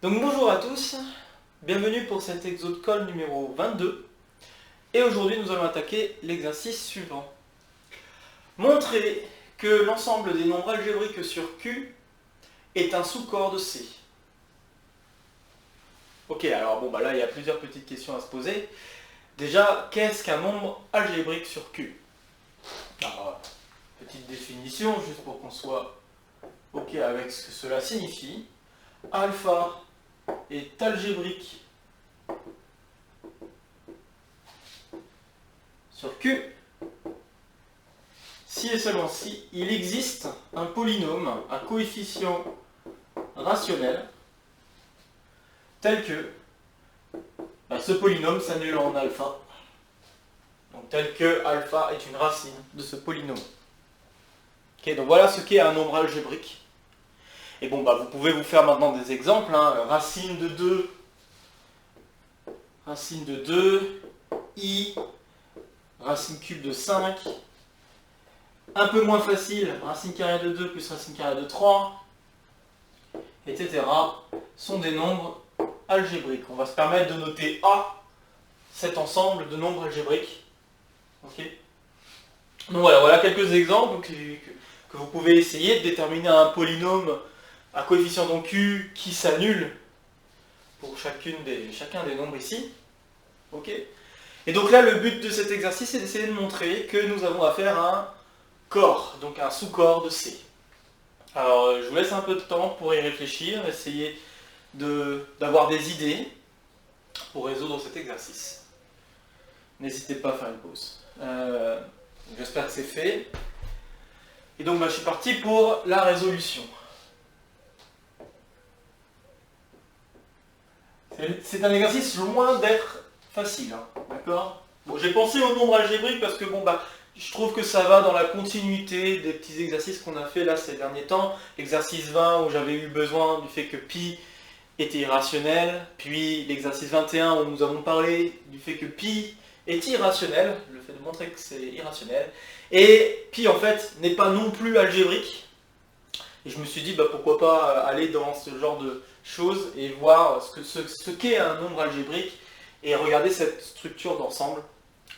Donc bonjour à tous, bienvenue pour cet exo de colle numéro 22. Et aujourd'hui nous allons attaquer l'exercice suivant. Montrer que l'ensemble des nombres algébriques sur Q est un sous-corps de C. Ok, alors là il y a plusieurs petites questions à se poser. Déjà, qu'est-ce qu'un nombre algébrique sur Q? Alors, petite définition, juste pour qu'on soit ok avec ce que cela signifie. Alpha est algébrique sur Q si et seulement si il existe un polynôme à coefficient rationnel tel que ce polynôme s'annule en alpha. Donc tel que alpha est une racine de ce polynôme. Okay, donc voilà ce qu'est un nombre algébrique. Et vous pouvez vous faire maintenant des exemples. Racine de 2, i, racine cube de 5. Un peu moins facile, racine carrée de 2 plus racine carrée de 3, etc. sont des nombres algébriques. On va se permettre de noter A, cet ensemble de nombres algébriques. Okay. Donc voilà quelques exemples que vous pouvez essayer de déterminer un polynôme à coefficient donc Q qui s'annule pour chacun des nombres ici. Okay. Et donc là, le but de cet exercice est d'essayer de montrer que nous avons affaire à un corps, donc un sous-corps de C. Alors, je vous laisse un peu de temps pour y réfléchir, essayer d'avoir des idées pour résoudre cet exercice. N'hésitez pas à faire une pause. J'espère que c'est fait. Et donc, je suis parti pour la résolution. C'est un exercice loin d'être facile, d'accord? Bon, j'ai pensé au nombre algébrique parce que je trouve que ça va dans la continuité des petits exercices qu'on a fait là ces derniers temps. L'exercice 20 où j'avais eu besoin du fait que pi était irrationnel, puis l'exercice 21 où nous avons parlé du fait que pi est irrationnel, le fait de montrer que c'est irrationnel, et pi en fait n'est pas non plus algébrique. Et je me suis dit pourquoi pas aller dans ce genre de choses et voir ce qu'est un nombre algébrique et regarder cette structure d'ensemble.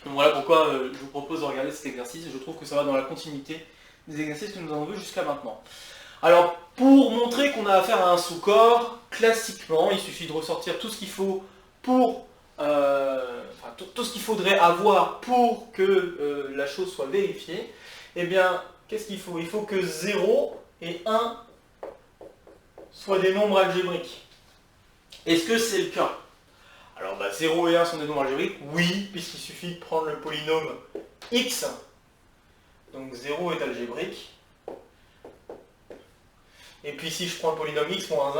Donc voilà pourquoi je vous propose de regarder cet exercice. Je trouve que ça va dans la continuité des exercices que nous avons vus jusqu'à maintenant. Alors, pour montrer qu'on a affaire à un sous-corps, classiquement, il suffit de ressortir tout ce qu'il faut pour... tout ce qu'il faudrait avoir pour que la chose soit vérifiée. Eh bien, qu'est-ce qu'il faut? Il faut que 0 et 1 soient des nombres algébriques. Est-ce que c'est le cas? Alors 0 et 1 sont des nombres algébriques, oui, puisqu'il suffit de prendre le polynôme x, donc 0 est algébrique, et puis si je prends le polynôme x moins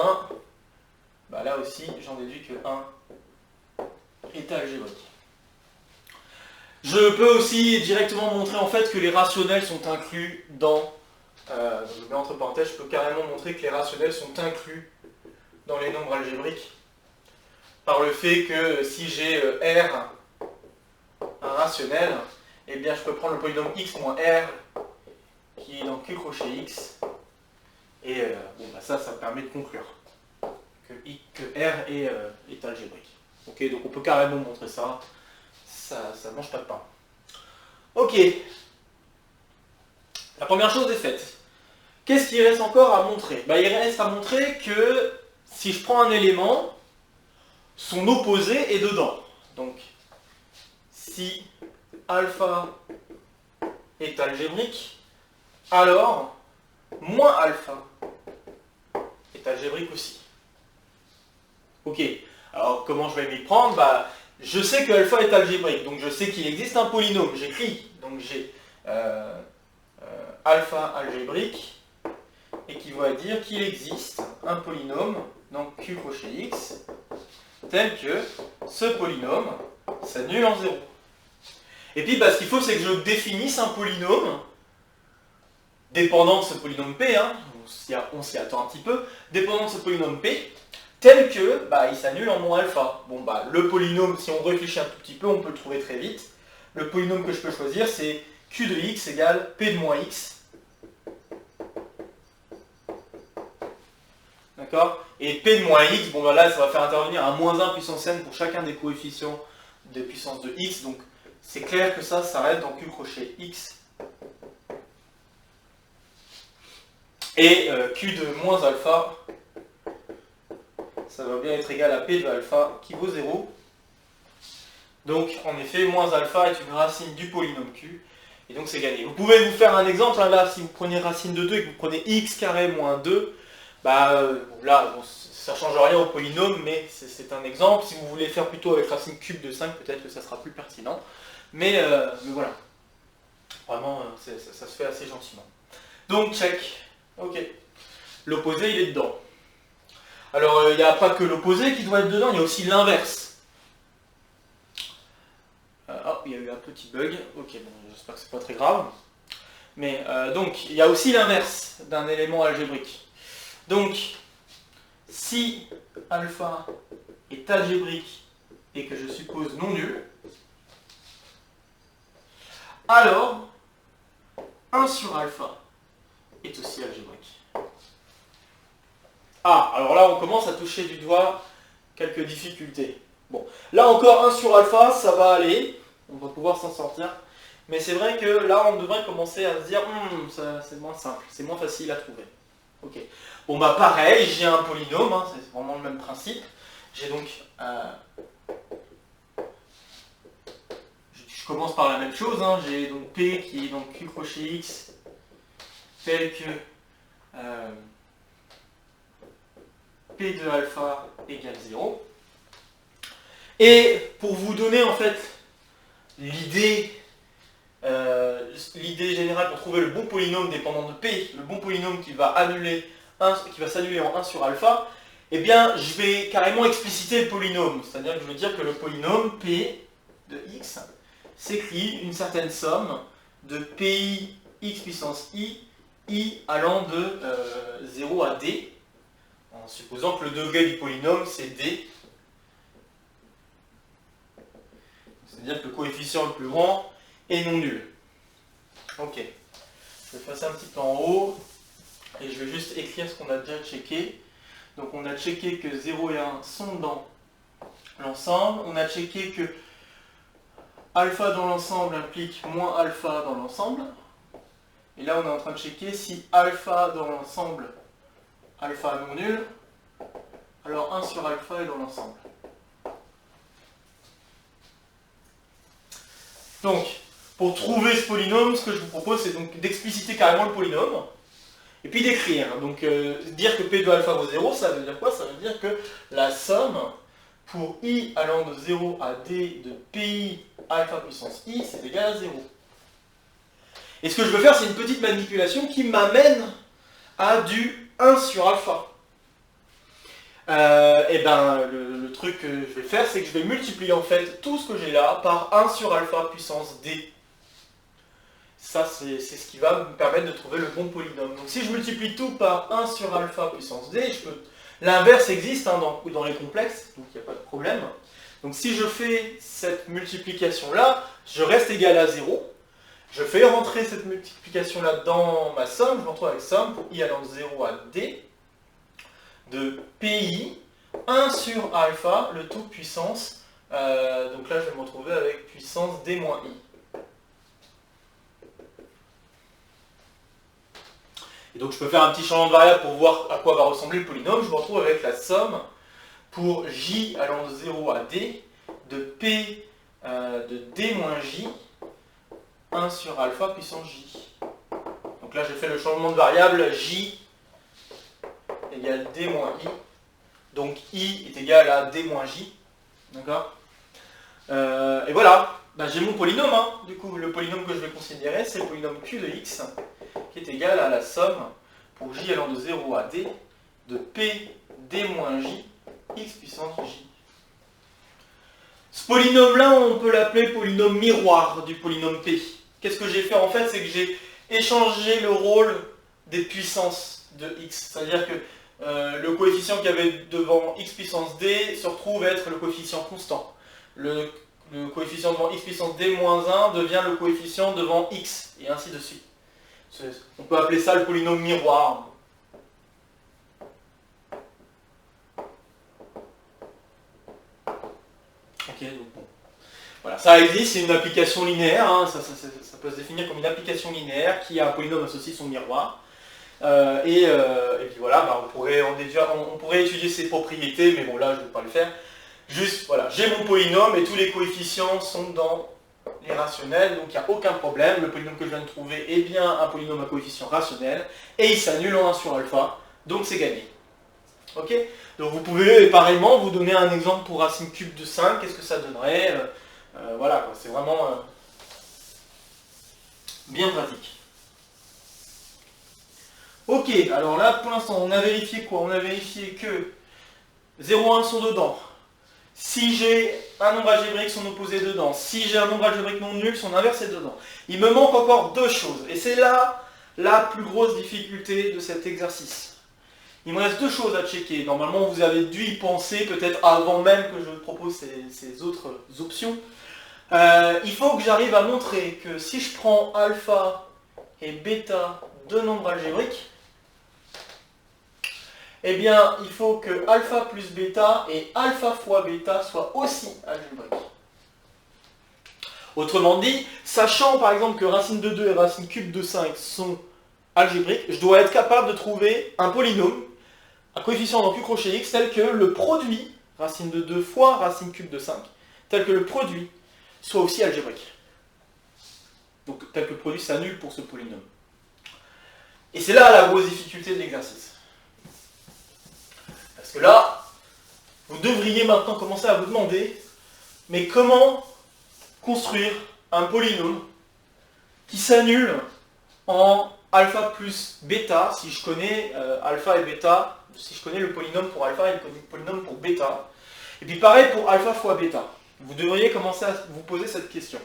1, là aussi j'en déduis que 1 est algébrique. Je peux aussi directement montrer en fait que les rationnels sont inclus dans, je mets entre parenthèses, je peux carrément montrer que les rationnels sont inclus dans les nombres algébriques, par le fait que si j'ai R, un rationnel, eh bien je peux prendre le polynôme x moins R, qui est dans Q crochet x, et ça me permet de conclure que R est algébrique. Ok, donc on peut carrément montrer ça, ça ne mange pas de pain. Ok, la première chose est faite. Qu'est-ce qu'il reste encore à montrer? Il reste à montrer que si je prends un élément, son opposé est dedans. Donc, si alpha est algébrique, alors moins alpha est algébrique aussi. Ok, alors comment je vais m'y prendre? Je sais que alpha est algébrique, donc je sais qu'il existe un polynôme, j'écris. Donc j'ai alpha algébrique, et qui va dire qu'il existe un polynôme, donc Q crochet x, tel que ce polynôme s'annule en 0. Et puis ce qu'il faut, c'est que je définisse un polynôme dépendant de ce polynôme P, on s'y attend un petit peu, dépendant de ce polynôme P, tel que il s'annule en moins alpha. Le polynôme, si on réfléchit un tout petit peu, on peut le trouver très vite. Le polynôme que je peux choisir, c'est Q de x égale P de moins x. d'accord? Et P de moins x, bon ben là ça va faire intervenir un moins 1 puissance n pour chacun des coefficients de puissance de x, donc c'est clair que ça s'arrête dans Q crochet x. Et Q de moins alpha, ça va bien être égal à P de alpha qui vaut 0. Donc en effet, moins alpha est une racine du polynôme Q, et donc c'est gagné. Vous pouvez vous faire un exemple, hein, là si vous prenez racine de 2 et que vous prenez x carré moins 2, bah là bon, ça ne change rien au polynôme, mais c'est un exemple. Si vous voulez faire plutôt avec racine cube de 5, peut-être que ça sera plus pertinent. Mais voilà, vraiment ça se fait assez gentiment. Donc check, ok. L'opposé il est dedans. Alors il n'y a pas que l'opposé qui doit être dedans, il y a aussi l'inverse. Oh, il y a eu un petit bug, ok, bon, j'espère que c'est pas très grave. Mais donc, il y a aussi l'inverse d'un élément algébrique. Donc, si alpha est algébrique et que je suppose non nul, alors 1 sur alpha est aussi algébrique. Ah, alors là on commence à toucher du doigt quelques difficultés. Bon, là encore 1 sur alpha, ça va aller, on va pouvoir s'en sortir. Mais c'est vrai que là on devrait commencer à se dire, c'est moins simple, c'est moins facile à trouver. Ok. Bon bah pareil, j'ai un polynôme, hein, c'est vraiment le même principe. J'ai donc... je commence par la même chose, hein, j'ai donc P qui est donc Q crochet X tel que P de alpha égale 0. Et pour vous donner en fait l'idée générale pour trouver le bon polynôme dépendant de P, le bon polynôme qui va s'annuler en 1 sur alpha, eh bien je vais carrément expliciter le polynôme. C'est-à-dire que je vais dire que le polynôme P de x s'écrit une certaine somme de PI x puissance i allant de 0 à d, en supposant que le degré du polynôme c'est d. C'est-à-dire que le coefficient le plus grand est non nul. Ok. Je vais passer un petit peu en haut et je vais juste écrire ce qu'on a déjà checké. Donc on a checké que 0 et 1 sont dans l'ensemble. On a checké que alpha dans l'ensemble implique moins alpha dans l'ensemble. Et là on est en train de checker si alpha dans l'ensemble, alpha non nul, alors 1 sur alpha est dans l'ensemble. Donc, pour trouver ce polynôme, ce que je vous propose, c'est donc d'expliciter carrément le polynôme, et puis d'écrire. Donc, dire que P de alpha vaut 0, ça veut dire quoi? Ça veut dire que la somme pour i allant de 0 à d de pi alpha puissance i, c'est égal à 0. Et ce que je veux faire, c'est une petite manipulation qui m'amène à du 1 sur alpha. Et ben le truc que je vais faire, c'est que je vais multiplier en fait tout ce que j'ai là par 1 sur alpha puissance d. Ça, c'est ce qui va me permettre de trouver le bon polynôme. Donc si je multiplie tout par 1 sur alpha puissance d, l'inverse existe hein, dans les complexes, donc il n'y a pas de problème. Donc si je fais cette multiplication-là, je reste égal à 0. Je fais rentrer cette multiplication-là dans ma somme, je me retrouve avec somme pour i allant de 0 à d de pi 1 sur alpha, le tout puissance, donc là je vais me retrouver avec puissance d moins i. Et donc je peux faire un petit changement de variable pour voir à quoi va ressembler le polynôme. Je me retrouve avec la somme pour j allant de 0 à d de p de d moins j 1 sur alpha puissance j. Donc là j'ai fait le changement de variable j égale d moins i. Donc i est égal à d moins j. D'accord? Et voilà, ben, j'ai mon polynôme. Hein. Du coup, le polynôme que je vais considérer, c'est le polynôme q de x, qui est égal à la somme pour j allant de 0 à d de p d moins j x puissance j. Ce polynôme-là, on peut l'appeler polynôme miroir du polynôme p. Qu'est-ce que j'ai fait en fait? C'est que j'ai échangé le rôle des puissances de x. C'est-à-dire que le coefficient qu'il y avait devant x puissance d se retrouve être le coefficient constant. Le coefficient devant x puissance d moins 1 devient le coefficient devant x, et ainsi de suite. On peut appeler ça le polynôme miroir. Ok, donc bon. Voilà, ça existe, c'est une application linéaire, hein, ça peut se définir comme une application linéaire qui a un polynôme associé à son miroir. Et puis voilà, bah, on pourrait étudier ses propriétés, mais bon là je ne vais pas le faire. Juste, voilà, j'ai mon polynôme et tous les coefficients sont dans les rationnels, donc il n'y a aucun problème. Le polynôme que je viens de trouver est bien un polynôme à coefficient rationnel, et il s'annule en 1 sur alpha, donc c'est gagné. Ok? Donc vous pouvez pareillement vous donner un exemple pour racine cube de 5, qu'est-ce que ça donnerait? Voilà, c'est vraiment bien pratique. Ok, alors là pour l'instant on a vérifié quoi? On a vérifié que 0, 1 sont dedans. Si j'ai un nombre algébrique, son opposé dedans. Si j'ai un nombre algébrique non nul, son inverse est dedans. Il me manque encore deux choses. Et c'est là la plus grosse difficulté de cet exercice. Il me reste deux choses à checker. Normalement, vous avez dû y penser peut-être avant même que je propose ces autres options. Il faut que j'arrive à montrer que si je prends alpha et bêta deux nombres algébriques, eh bien, il faut que alpha plus bêta et alpha fois bêta soient aussi algébriques. Autrement dit, sachant par exemple que racine de 2 et racine cube de 5 sont algébriques, je dois être capable de trouver un polynôme, un coefficient dans Q crochet x, tel que le produit, racine de 2 fois racine cube de 5, tel que le produit soit aussi algébrique. Donc tel que le produit s'annule pour ce polynôme. Et c'est là la grosse difficulté de l'exercice. Parce que là, vous devriez maintenant commencer à vous demander, mais comment construire un polynôme qui s'annule en alpha plus bêta, si je connais alpha et bêta, si je connais le polynôme pour alpha et le polynôme pour bêta. Et puis pareil pour alpha fois bêta. Vous devriez commencer à vous poser cette question.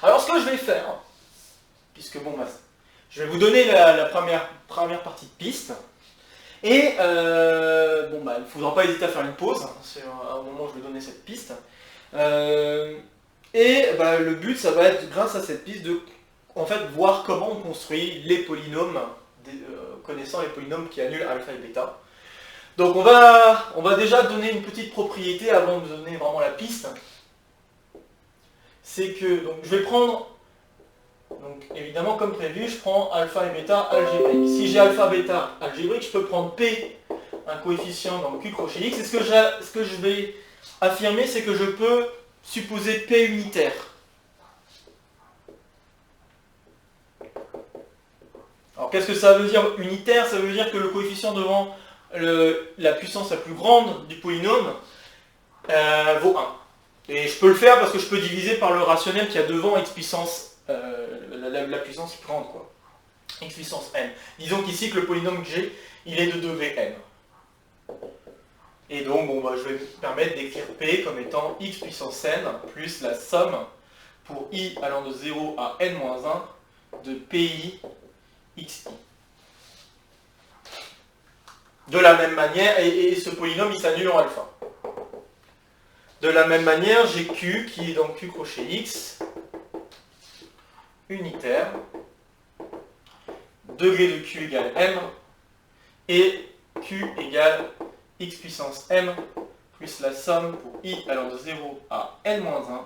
Alors ce que je vais faire, puisque bon, bah, je vais vous donner la première partie de piste. Et bon, bah, il ne faudra pas hésiter à faire une pause, c'est au moment où je vais donner cette piste. Et bah, le but, ça va être, grâce à cette piste, de en fait, voir comment on construit les polynômes, connaissant les polynômes qui annulent alpha et bêta. Donc on va déjà donner une petite propriété avant de donner vraiment la piste. C'est que, donc, je vais prendre, donc évidemment comme prévu, je prends alpha et bêta algébrique. Si j'ai alpha bêta algébrique, je peux prendre P, un coefficient dans Q crochet X. Et ce que je vais affirmer, c'est que je peux supposer P unitaire. Alors qu'est-ce que ça veut dire unitaire? Ça veut dire que le coefficient devant la puissance la plus grande du polynôme vaut 1. Et je peux le faire parce que je peux diviser par le rationnel qui a devant x puissance, la puissance grande, quoi. X puissance n. Disons qu'ici que le polynôme que j'ai, il est de 2Vn. Et donc bon, bah, je vais me permettre d'écrire P comme étant x puissance n plus la somme pour i allant de 0 à n-1 de pi xi. De la même manière, et ce polynôme il s'annule en alpha. De la même manière, j'ai Q qui est dans Q crochet X, unitaire, degré de Q égale M, et Q égale x puissance M, plus la somme pour i allant de 0 à n-1,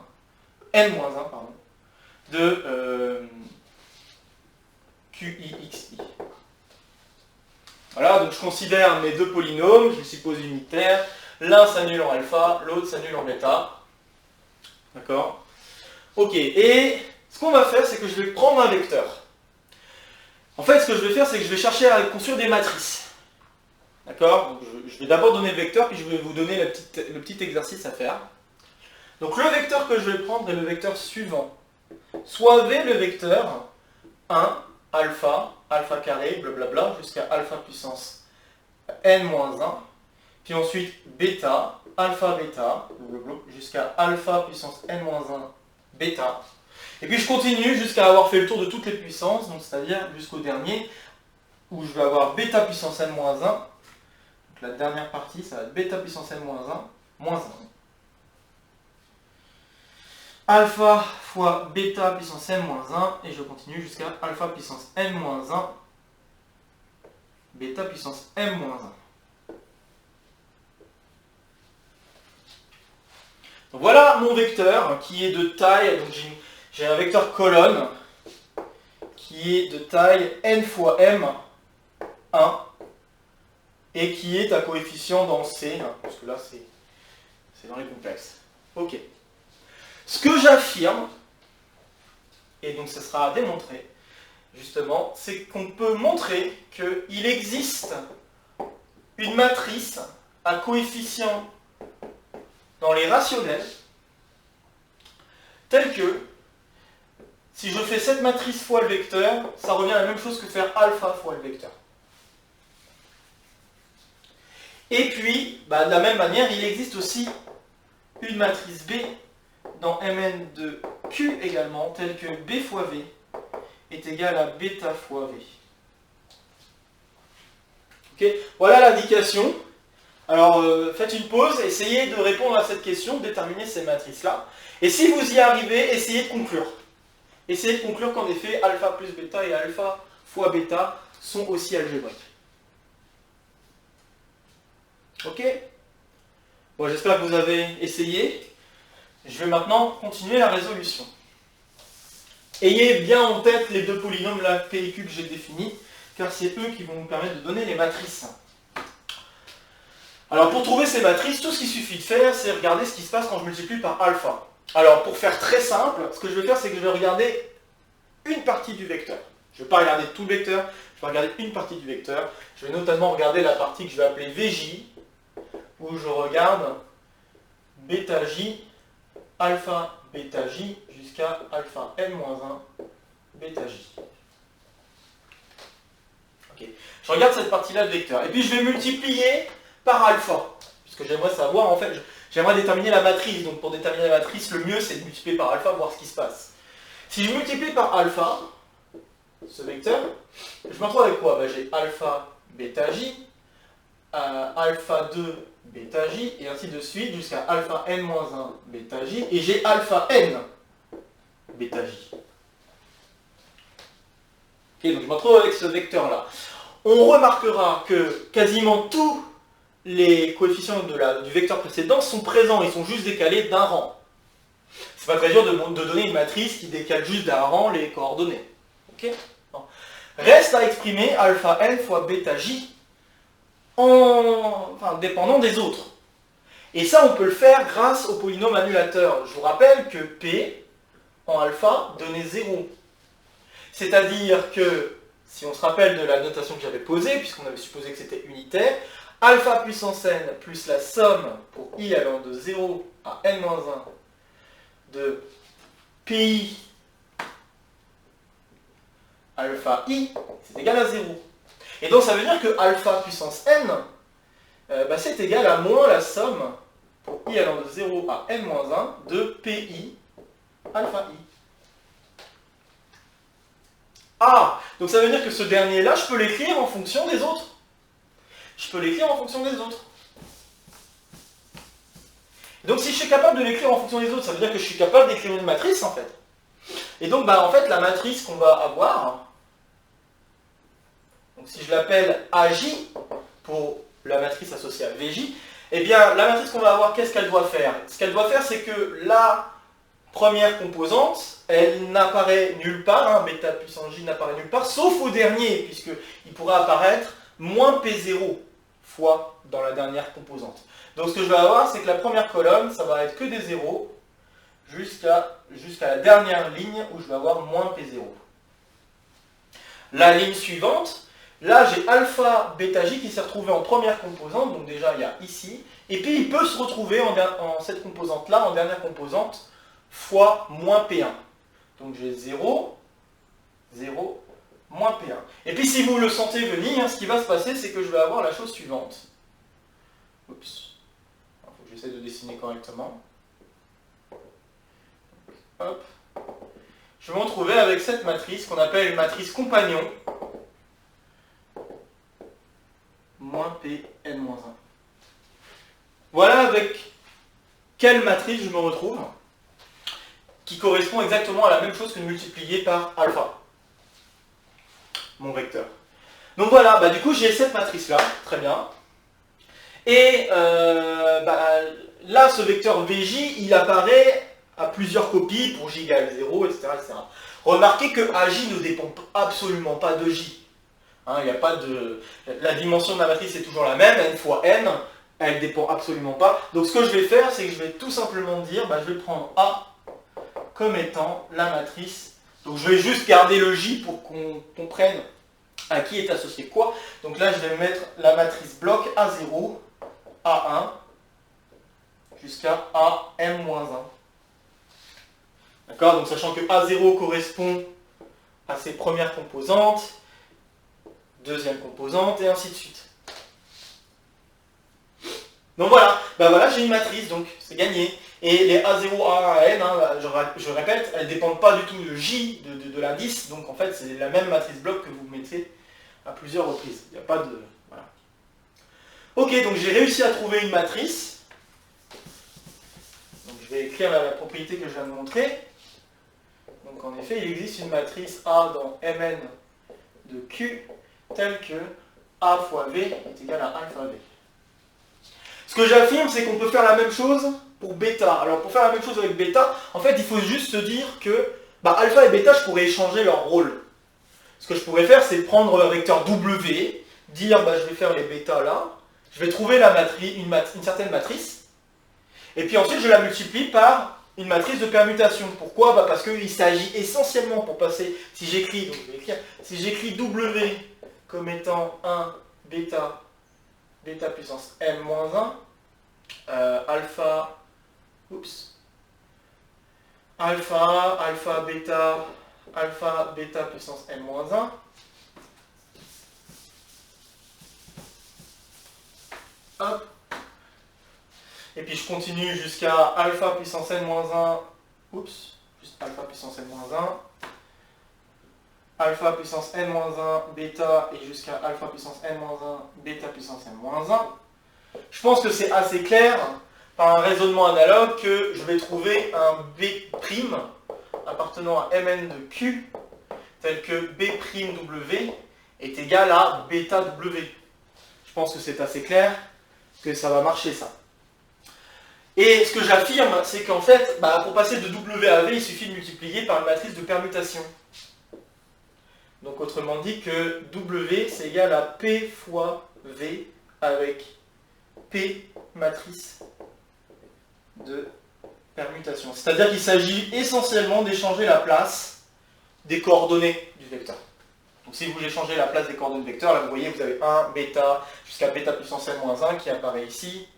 de QIXI. Voilà, donc je considère mes deux polynômes, je les suppose unitaires. L'un s'annule en alpha, l'autre s'annule en bêta. D'accord? Ok, et ce qu'on va faire, c'est que je vais prendre un vecteur. En fait, ce que je vais faire, c'est que je vais chercher à construire des matrices. D'accord? Je vais d'abord donner le vecteur, puis je vais vous donner le petit exercice à faire. Donc le vecteur que je vais prendre est le vecteur suivant. Soit V le vecteur 1, alpha, alpha carré, blablabla, jusqu'à alpha puissance n-1. Puis ensuite bêta, alpha bêta, jusqu'à alpha puissance n-1 bêta. Et puis je continue jusqu'à avoir fait le tour de toutes les puissances, donc c'est-à-dire jusqu'au dernier, où je vais avoir bêta puissance n-1. Donc la dernière partie, ça va être bêta puissance n-1, moins 1. Alpha fois bêta puissance n-1, et je continue jusqu'à alpha puissance n-1, bêta puissance m-1. Donc voilà mon vecteur qui est de taille, donc j'ai un vecteur colonne qui est de taille n fois m 1 et qui est à coefficient dans C, parce que là c'est dans les complexes. Ok. Ce que j'affirme, et donc ce sera à démontrer, justement, c'est qu'on peut montrer qu'il existe une matrice à coefficient dans les rationnels, telle que, si je fais cette matrice fois le vecteur, ça revient à la même chose que faire alpha fois le vecteur. Et puis, de la même manière, il existe aussi une matrice B dans Mn de Q également, telle que B fois V est égal à bêta fois V. Ok, voilà l'indication. Alors, faites une pause, essayez de répondre à cette question, de déterminer ces matrices-là. Et si vous y arrivez, essayez de conclure. Essayez de conclure qu'en effet, alpha plus bêta et alpha fois bêta sont aussi algébriques. Ok? Bon, j'espère que vous avez essayé. Je vais maintenant continuer la résolution. Ayez bien en tête les deux polynômes, la P et Q que j'ai définis, car c'est eux qui vont nous permettre de donner les matrices. Alors pour trouver ces matrices, tout ce qu'il suffit de faire, c'est regarder ce qui se passe quand je multiplie par alpha. Alors pour faire très simple, ce que je vais faire, c'est que je vais regarder une partie du vecteur. Je ne vais pas regarder tout le vecteur, je vais regarder une partie du vecteur. Je vais notamment regarder la partie que je vais appeler VJ, où je regarde bêta J, alpha bêta J, jusqu'à alpha n-1 bêta J. Okay. Je regarde cette partie-là de vecteur. Et puis je vais multiplier par alpha, puisque j'aimerais savoir, en fait, j'aimerais déterminer la matrice. Donc pour déterminer la matrice, le mieux c'est de multiplier par alpha, voir ce qui se passe. Si je multiplie par alpha, ce vecteur, je me retrouve avec quoi? J'ai alpha bêta J, alpha 2 bêta J, et ainsi de suite, jusqu'à alpha n-1 bêta J, et j'ai alpha n bêta J. Okay, donc je me retrouve avec ce vecteur-là. On remarquera que quasiment tous les coefficients du vecteur précédent sont présents, ils sont juste décalés d'un rang. C'est pas très dur de donner une matrice qui décale juste d'un rang les coordonnées. Okay, bon. Reste à exprimer alpha n fois bêta J dépendant des autres. Et ça, on peut le faire grâce au polynôme annulateur. Je vous rappelle que P en alpha donnait 0. C'est-à-dire que, si on se rappelle de la notation que j'avais posée, puisqu'on avait supposé que c'était unitaire, alpha puissance n plus la somme pour i allant de 0 à n-1 de pi alpha i, c'est égal à 0. Et donc ça veut dire que alpha puissance n, c'est égal à moins la somme pour i allant de 0 à n-1 de pi alpha i. Ah, donc ça veut dire que ce dernier-là, je peux l'écrire en fonction des autres. Je peux l'écrire en fonction des autres. Donc si je suis capable de l'écrire en fonction des autres, ça veut dire que je suis capable d'écrire une matrice en fait. Et donc en fait la matrice qu'on va avoir, donc si je l'appelle AJ pour la matrice associée à VJ, eh bien la matrice qu'on va avoir, qu'est-ce qu'elle doit faire? Ce qu'elle doit faire, c'est que la première composante, elle n'apparaît nulle part, bêta puissance J n'apparaît nulle part, sauf au dernier, puisqu'il pourra apparaître moins P0 fois dans la dernière composante. Donc ce que je vais avoir, c'est que la première colonne, ça va être que des zéros, jusqu'à la dernière ligne où je vais avoir moins P0. La ligne suivante, là j'ai alpha bêta J qui s'est retrouvé en première composante, donc déjà il y a ici, et puis il peut se retrouver en cette composante-là, en dernière composante, fois moins P1. Donc j'ai 0, 0, moins P1. Et puis si vous le sentez venir, ce qui va se passer, c'est que je vais avoir la chose suivante. Oups. Il faut que j'essaie de dessiner correctement. Hop. Je vais me retrouver avec cette matrice qu'on appelle une matrice compagnon. Moins Pn-1. Voilà avec quelle matrice je me retrouve, qui correspond exactement à la même chose que de multiplier par alpha, mon vecteur. Donc voilà, du coup j'ai cette matrice-là, très bien. Et là là, ce vecteur VJ, il apparaît à plusieurs copies pour J égale 0, etc., etc. Remarquez que AJ ne dépend absolument pas de J. Hein, il y a pas de... La dimension de la matrice est toujours la même, n fois n, elle ne dépend absolument pas. Donc ce que je vais faire, c'est que je vais tout simplement dire, je vais prendre A comme étant la matrice. Donc je vais juste garder le J pour qu'on comprenne à qui est associé quoi. Donc là, je vais mettre la matrice bloc A0, A1, jusqu'à AM-1. D'accord? Donc sachant que A0 correspond à ses premières composantes, deuxième composante, et ainsi de suite. Donc voilà, voilà, j'ai une matrice, donc c'est gagné. Et les A0, A1, A-N, je répète, elles ne dépendent pas du tout de J, de l'indice, donc en fait c'est la même matrice bloc que vous mettez à plusieurs reprises. Il n'y a pas de... Voilà. Ok, donc j'ai réussi à trouver une matrice. Donc je vais écrire la propriété que je viens de montrer. Donc en effet, il existe une matrice A dans Mn de Q telle que A fois V est égal à alpha V. Ce que j'affirme, c'est qu'on peut faire la même chose pour bêta. Alors pour faire la même chose avec bêta, en fait, il faut juste se dire que alpha et bêta, je pourrais échanger leur rôle. Ce que je pourrais faire, c'est prendre le vecteur W, dire je vais faire les bêtas là, je vais trouver la matrice, une certaine matrice, et puis ensuite je la multiplie par une matrice de permutation. Pourquoi? Parce qu'il s'agit essentiellement, pour passer, si j'écris W comme étant 1 bêta, bêta puissance m-1, alpha, alpha, bêta puissance m-1, hop, et puis je continue jusqu'à alpha puissance n-1, juste alpha puissance n-1, alpha puissance n-1 bêta et jusqu'à alpha puissance n-1 bêta puissance n-1. Je pense que c'est assez clair par un raisonnement analogue que je vais trouver un B' appartenant à Mn de Q tel que B'W est égal à bêta W. Je pense que c'est assez clair que ça va marcher ça. Et ce que j'affirme, c'est qu'en fait, pour passer de W à V, il suffit de multiplier par une matrice de permutation. Donc autrement dit que W c'est égal à P fois V avec P matrice de permutation. C'est-à-dire qu'il s'agit essentiellement d'échanger la place des coordonnées du vecteur. Donc si vous voulez changer la place des coordonnées du vecteur, là vous voyez vous avez 1 bêta jusqu'à bêta puissance n-1 qui apparaît ici.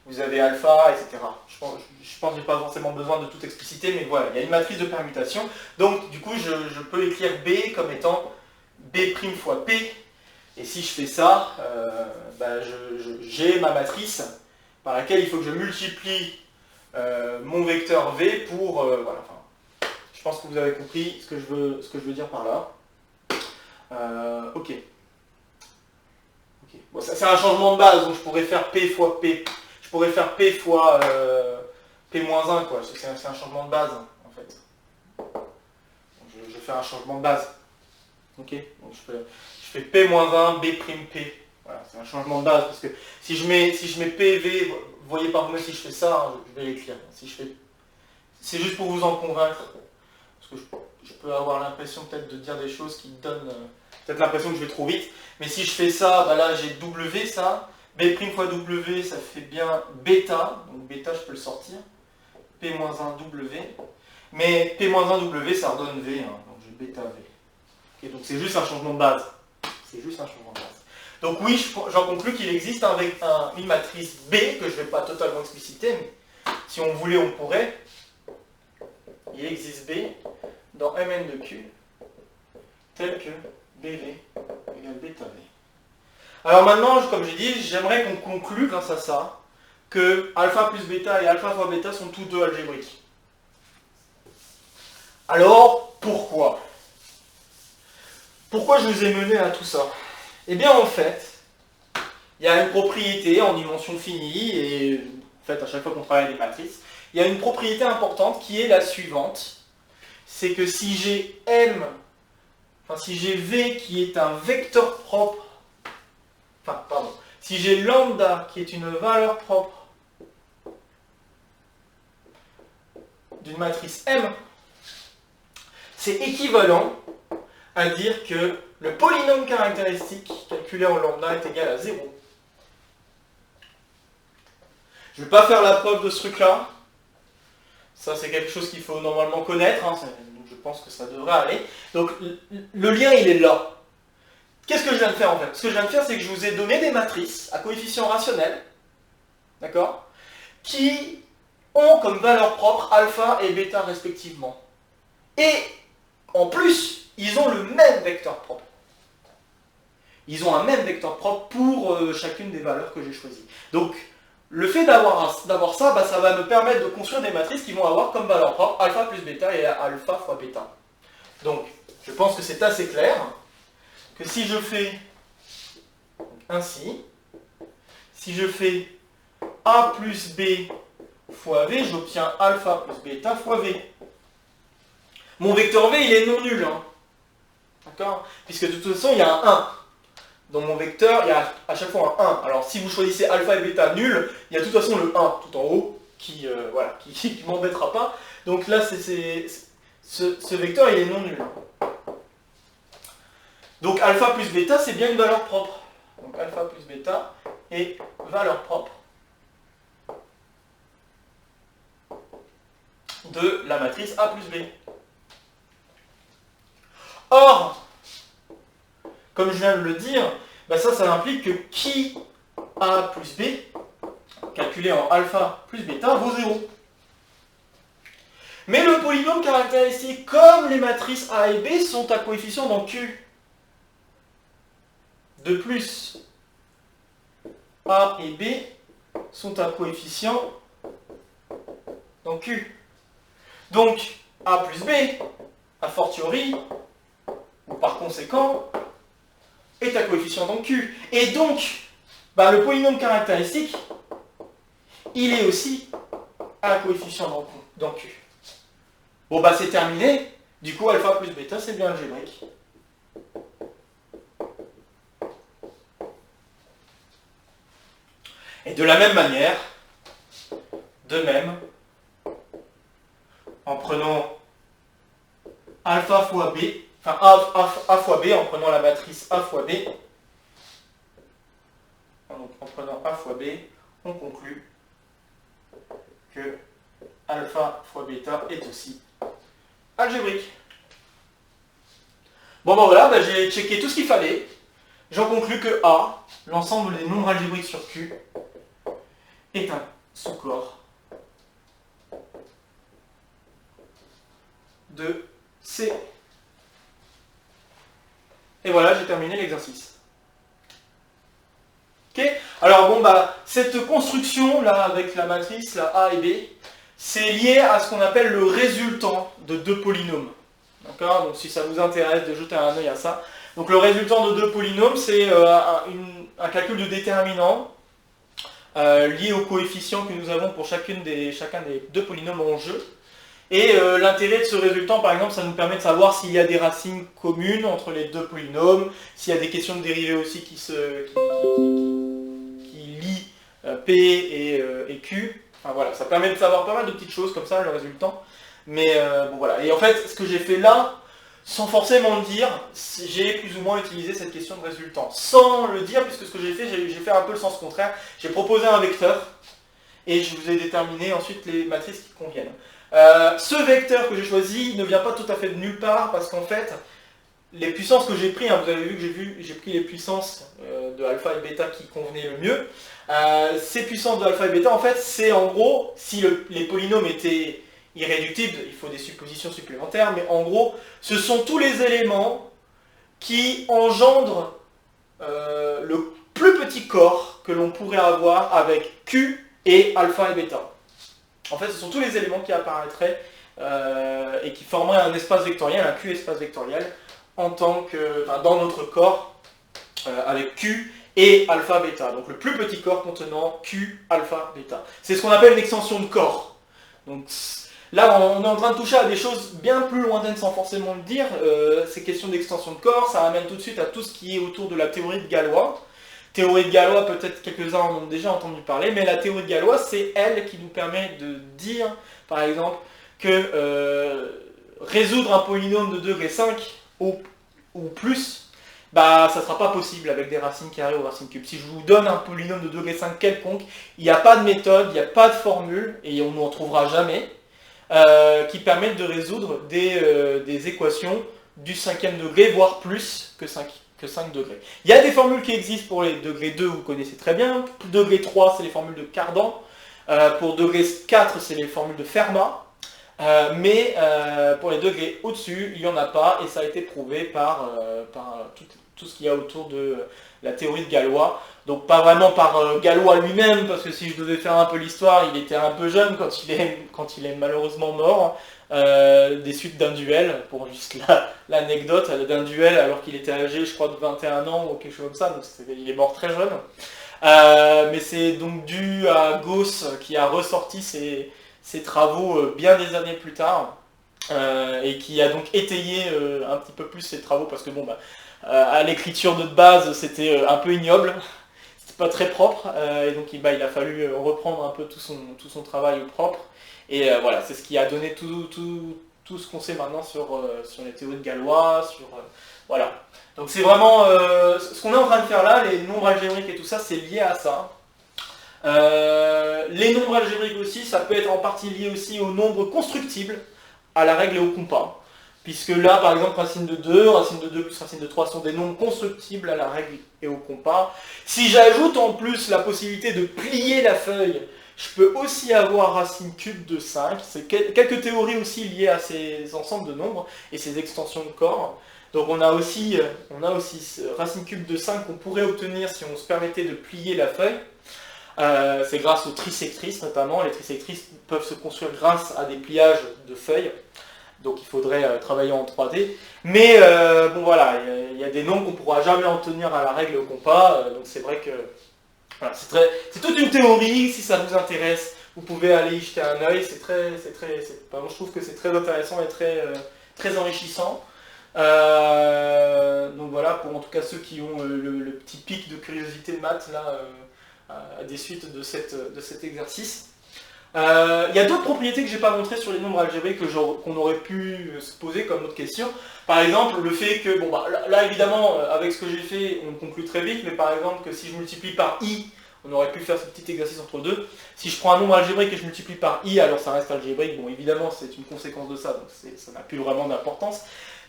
Vous avez alpha, etc. Je pense que je n'ai pas forcément besoin de tout expliciter, mais voilà, il y a une matrice de permutation. Donc, du coup, je peux écrire B comme étant B' fois P. Et si je fais ça, j'ai ma matrice par laquelle il faut que je multiplie mon vecteur V pour... voilà, je pense que vous avez compris ce que je veux dire par là. Ok. Bon, c'est un changement de base, donc je pourrais faire P fois P. Je pourrais faire P fois P-1, quoi. C'est un changement de base, en fait. Donc, je fais un changement de base. Ok. Donc je fais P-1, B'P. Voilà, c'est un changement de base, parce que si je mets PV, vous voyez par vous-même si je fais ça, je vais l'écrire. C'est juste pour vous en convaincre, parce que je peux avoir l'impression peut-être de dire des choses qui donnent peut-être l'impression que je vais trop vite. Mais si je fais ça, là j'ai W, ça. B' fois W, ça fait bien bêta, donc bêta je peux le sortir, P-1W, mais P-1W ça redonne V, donc j'ai bêta V. Okay, donc c'est juste un changement de base. C'est juste un changement de base. Donc oui, j'en conclus qu'il existe une matrice B, que je ne vais pas totalement expliciter, mais si on voulait, on pourrait. Il existe B dans Mn de Q, tel que BV égale bêta V. Alors maintenant, comme j'ai dit, j'aimerais qu'on conclue grâce à ça que alpha plus bêta et alpha fois bêta sont tous deux algébriques. Alors, pourquoi? Pourquoi je vous ai mené à tout ça? Eh bien en fait, il y a une propriété en dimension finie, et en fait à chaque fois qu'on travaille des matrices, il y a une propriété importante qui est la suivante. C'est que si j'ai si j'ai V qui est un vecteur propre, si j'ai lambda qui est une valeur propre d'une matrice M, c'est équivalent à dire que le polynôme caractéristique calculé en lambda est égal à 0. Je ne vais pas faire la preuve de ce truc-là. Ça, c'est quelque chose qu'il faut normalement connaître. Hein. Donc, je pense que ça devrait aller. Donc, le lien, il est là. Qu'est-ce que je viens de faire en fait? Ce que je viens de faire, c'est que je vous ai donné des matrices à coefficients rationnels, d'accord, qui ont comme valeur propre alpha et bêta respectivement. Et en plus, ils ont le même vecteur propre. Ils ont un même vecteur propre pour chacune des valeurs que j'ai choisies. Donc, le fait d'avoir ça, bah, ça va me permettre de construire des matrices qui vont avoir comme valeur propre alpha plus bêta et alpha fois bêta. Donc, je pense que c'est assez clair que si je fais ainsi, si je fais A plus B fois V, j'obtiens alpha plus bêta fois V. Mon vecteur V, il est non nul. Hein. D'accord? Puisque de toute façon, il y a un 1. Dans mon vecteur, il y a à chaque fois un 1. Alors si vous choisissez alpha et bêta nul, il y a de toute façon le 1 tout en haut qui voilà, qui m'embêtera pas. Donc là, ce vecteur, il est non nul. Donc alpha plus bêta, c'est bien une valeur propre. Donc alpha plus bêta est valeur propre de la matrice A plus B. Or, comme je viens de le dire, bah ça implique que qui A plus B, calculé en alpha plus bêta, vaut 0. Mais le polynôme caractéristique, comme les matrices A et B, sont à coefficient dans Q. De plus, A et B sont à coefficient dans Q. Donc, A plus B, a fortiori, ou par conséquent, est à coefficient dans Q. Et donc, bah, le polynôme caractéristique, il est aussi à coefficient dans Q. Bon, bah c'est terminé. Du coup, alpha plus bêta, c'est bien algébrique. Et de la même manière, en prenant alpha fois B, enfin A fois B, en prenant la matrice A fois B, donc en prenant A fois B, on conclut que alpha fois bêta est aussi algébrique. Bon ben voilà, j'ai checké tout ce qu'il fallait. J'en conclus que A, l'ensemble des nombres algébriques sur Q, est un sous-corps de C. Et voilà, j'ai terminé l'exercice. Ok? Alors bon, bah, cette construction-là, avec la matrice, la A et B, c'est lié à ce qu'on appelle le résultant de deux polynômes. D'accord? Donc si ça vous intéresse de jeter un œil à ça. Donc le résultant de deux polynômes, c'est un calcul de déterminant lié aux coefficients que nous avons pour chacun des deux polynômes en jeu. Et l'intérêt de ce résultant, par exemple, ça nous permet de savoir s'il y a des racines communes entre les deux polynômes, s'il y a des questions de dérivée aussi qui lient P et Q. Enfin voilà, ça permet de savoir pas mal de petites choses comme ça, le résultant. Mais bon voilà. Et en fait, ce que j'ai fait là, sans forcément le dire, j'ai plus ou moins utilisé cette question de résultant. Sans le dire, puisque ce que j'ai fait un peu le sens contraire. J'ai proposé un vecteur, et je vous ai déterminé ensuite les matrices qui conviennent. Ce vecteur que j'ai choisi ne vient pas tout à fait de nulle part, parce qu'en fait, les puissances que j'ai prises, hein, vous avez vu que j'ai pris les puissances de alpha et bêta qui convenaient le mieux. Ces puissances de alpha et bêta, en fait, c'est en gros, si les polynômes étaient irréductibles, il faut des suppositions supplémentaires, mais en gros, ce sont tous les éléments qui engendrent le plus petit corps que l'on pourrait avoir avec Q et alpha et bêta. En fait, ce sont tous les éléments qui apparaîtraient et qui formeraient un espace vectoriel, un Q espace vectoriel, dans notre corps avec Q et alpha bêta. Donc le plus petit corps contenant Q alpha bêta. C'est ce qu'on appelle une extension de corps. Donc là, on est en train de toucher à des choses bien plus lointaines sans forcément le dire. Ces questions d'extension de corps, ça amène tout de suite à tout ce qui est autour de la théorie de Galois. Théorie de Galois, peut-être quelques-uns en ont déjà entendu parler, mais la théorie de Galois, c'est elle qui nous permet de dire, par exemple, que résoudre un polynôme de degré 5 ou plus, bah ça ne sera pas possible avec des racines carrées ou racines cubes. Si je vous donne un polynôme de degré 5 quelconque, il n'y a pas de méthode, il n'y a pas de formule, et on n'en trouvera jamais, qui permettent de résoudre des équations du 5e degré, voire plus que 5 degrés. Il y a des formules qui existent pour les degrés 2, vous connaissez très bien. Degré 3, c'est les formules de Cardan. Pour degré 4, c'est les formules de Fermat. Mais pour les degrés au-dessus, il n'y en a pas, et ça a été prouvé par tout ce qu'il y a autour de la théorie de Galois. Donc pas vraiment par Galois lui-même, parce que si je devais faire un peu l'histoire, il était un peu jeune quand il est malheureusement mort, des suites d'un duel, pour juste l'anecdote, d'un duel alors qu'il était âgé, je crois, de 21 ans ou quelque chose comme ça, donc il est mort très jeune. Mais c'est donc dû à Gauss qui a ressorti ses travaux bien des années plus tard, et qui a donc étayé un petit peu plus ses travaux, parce que bon, à l'écriture de base, c'était un peu ignoble, c'était pas très propre, et donc il a fallu reprendre un peu tout son travail au propre, et voilà, c'est ce qui a donné tout ce qu'on sait maintenant sur les théories de Galois, voilà. Donc c'est vraiment, ce qu'on est en train de faire là, les nombres algébriques et tout ça, c'est lié à ça. Les nombres algébriques aussi, ça peut être en partie lié aussi aux nombres constructibles, à la règle et au compas. Puisque là, par exemple, racine de 2 plus racine de 3 sont des nombres constructibles à la règle et au compas. Si j'ajoute en plus la possibilité de plier la feuille, je peux aussi avoir racine cube de 5. C'est quelques théories aussi liées à ces ensembles de nombres et ces extensions de corps. Donc on a aussi racine cube de 5 qu'on pourrait obtenir si on se permettait de plier la feuille. C'est grâce aux trisectrices notamment. Les trisectrices peuvent se construire grâce à des pliages de feuilles. Donc il faudrait travailler en 3D. Mais bon voilà, il y a des nombres qu'on ne pourra jamais obtenir à la règle et au compas. Donc c'est vrai que voilà, c'est toute une théorie. Si ça vous intéresse, vous pouvez aller y jeter un œil. Moi, je trouve que c'est très intéressant et très enrichissant. Donc voilà, pour en tout cas ceux qui ont le petit pic de curiosité de maths là, à des suites de cet exercice. Il y a d'autres propriétés que je n'ai pas montrées sur les nombres algébriques qu'on aurait pu se poser comme autre question. Par exemple, le fait que, bon là évidemment, avec ce que j'ai fait, on conclut très vite, mais par exemple que si je multiplie par i, on aurait pu faire ce petit exercice entre deux. Si je prends un nombre algébrique et je multiplie par i, alors ça reste algébrique. Bon, évidemment, c'est une conséquence de ça, donc ça n'a plus vraiment d'importance.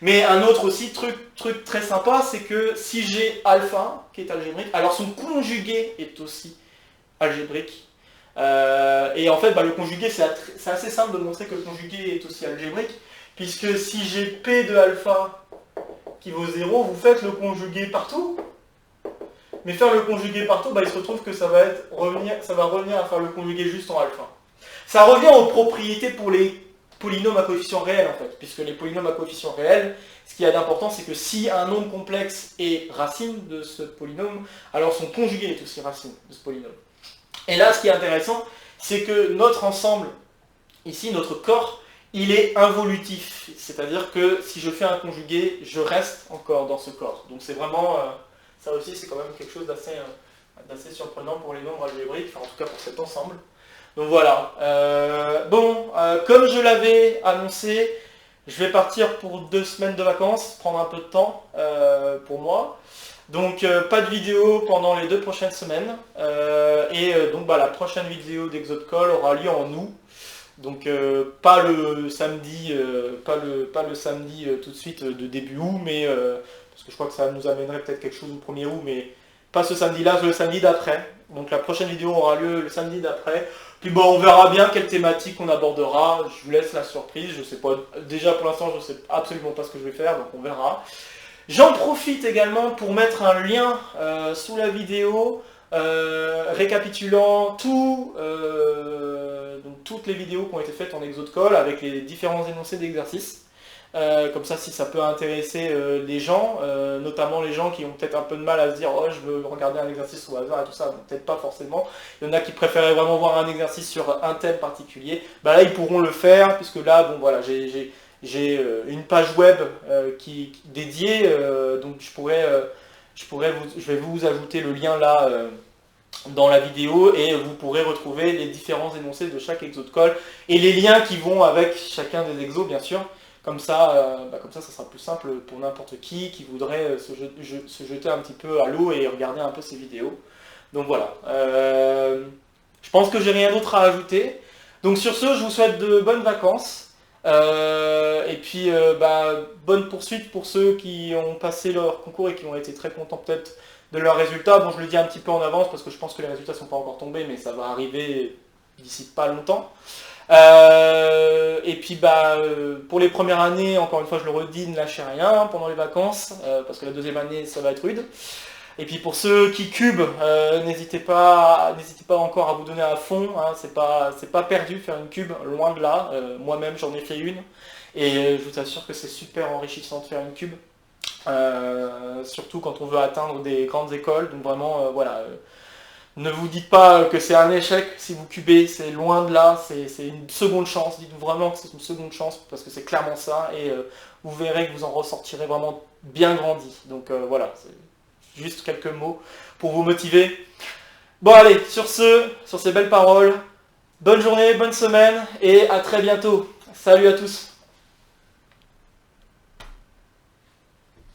Mais un autre aussi, truc très sympa, c'est que si j'ai alpha, qui est algébrique, alors son conjugué est aussi algébrique. Et en fait, le conjugué, c'est assez simple de montrer que le conjugué est aussi algébrique, puisque si j'ai P de alpha qui vaut 0, vous faites le conjugué partout. Mais faire le conjugué partout, il se retrouve que ça va revenir à faire le conjugué juste en alpha. Ça revient aux propriétés pour les polynômes à coefficient réel en fait, puisque les polynômes à coefficient réel, ce qu'il y a d'important, c'est que si un nombre complexe est racine de ce polynôme, alors son conjugué est aussi racine de ce polynôme. Et là, ce qui est intéressant, c'est que notre ensemble, ici, notre corps, il est involutif. C'est-à-dire que si je fais un conjugué, je reste encore dans ce corps. Donc c'est vraiment, ça aussi, c'est quand même quelque chose d'assez surprenant pour les nombres algébriques, enfin en tout cas pour cet ensemble. Donc voilà. Comme je l'avais annoncé, je vais partir pour 2 semaines de vacances, prendre un peu de temps pour moi. Donc pas de vidéo pendant les 2 prochaines semaines. Donc la prochaine vidéo d'Exode-Call aura lieu en août. Donc pas le samedi, tout de suite de début août, mais parce que je crois que ça nous amènerait peut-être quelque chose au 1er août, mais pas ce samedi-là, le samedi d'après. Donc la prochaine vidéo aura lieu le samedi d'après. Puis on verra bien quelle thématique on abordera. Je vous laisse la surprise. Je sais pas. Déjà pour l'instant, je ne sais absolument pas ce que je vais faire, donc on verra. J'en profite également pour mettre un lien sous la vidéo récapitulant toutes les vidéos qui ont été faites en Exode-Call avec les différents énoncés d'exercices. Comme ça, si ça peut intéresser les gens, notamment les gens qui ont peut-être un peu de mal à se dire « Oh, je veux regarder un exercice au hasard et tout ça », peut-être pas forcément. Il y en a qui préféraient vraiment voir un exercice sur un thème particulier. Là, ils pourront le faire, puisque là, j'ai une page web dédiée, donc je vais vous ajouter le lien là dans la vidéo et vous pourrez retrouver les différents énoncés de chaque exo de colle et les liens qui vont avec chacun des exos bien sûr. Comme ça, ça sera plus simple pour n'importe qui voudrait se jeter un petit peu à l'eau et regarder un peu ces vidéos. Donc voilà. Je pense que j'ai rien d'autre à ajouter. Donc sur ce, je vous souhaite de bonnes vacances. Et puis bonne poursuite pour ceux qui ont passé leur concours et qui ont été très contents peut-être de leurs résultats. Bon, je le dis un petit peu en avance parce que je pense que les résultats ne sont pas encore tombés, mais ça va arriver d'ici pas longtemps. Et puis pour les premières années, encore une fois je le redis, ne lâchez rien pendant les vacances, parce que la deuxième année ça va être rude. Et puis pour ceux qui cubent, n'hésitez pas encore à vous donner à fond, hein, c'est pas perdu faire une cube, loin de là. Moi-même j'en ai fait une, et je vous assure que c'est super enrichissant de faire une cube. Surtout quand on veut atteindre des grandes écoles, donc vraiment ne vous dites pas que c'est un échec si vous cubez, c'est loin de là, c'est une seconde chance, dites-vous vraiment que c'est une seconde chance, parce que c'est clairement ça, et vous verrez que vous en ressortirez vraiment bien grandi. Donc voilà, c'est juste quelques mots pour vous motiver. Bon allez, sur ces belles paroles, bonne journée, bonne semaine, et à très bientôt. Salut à tous.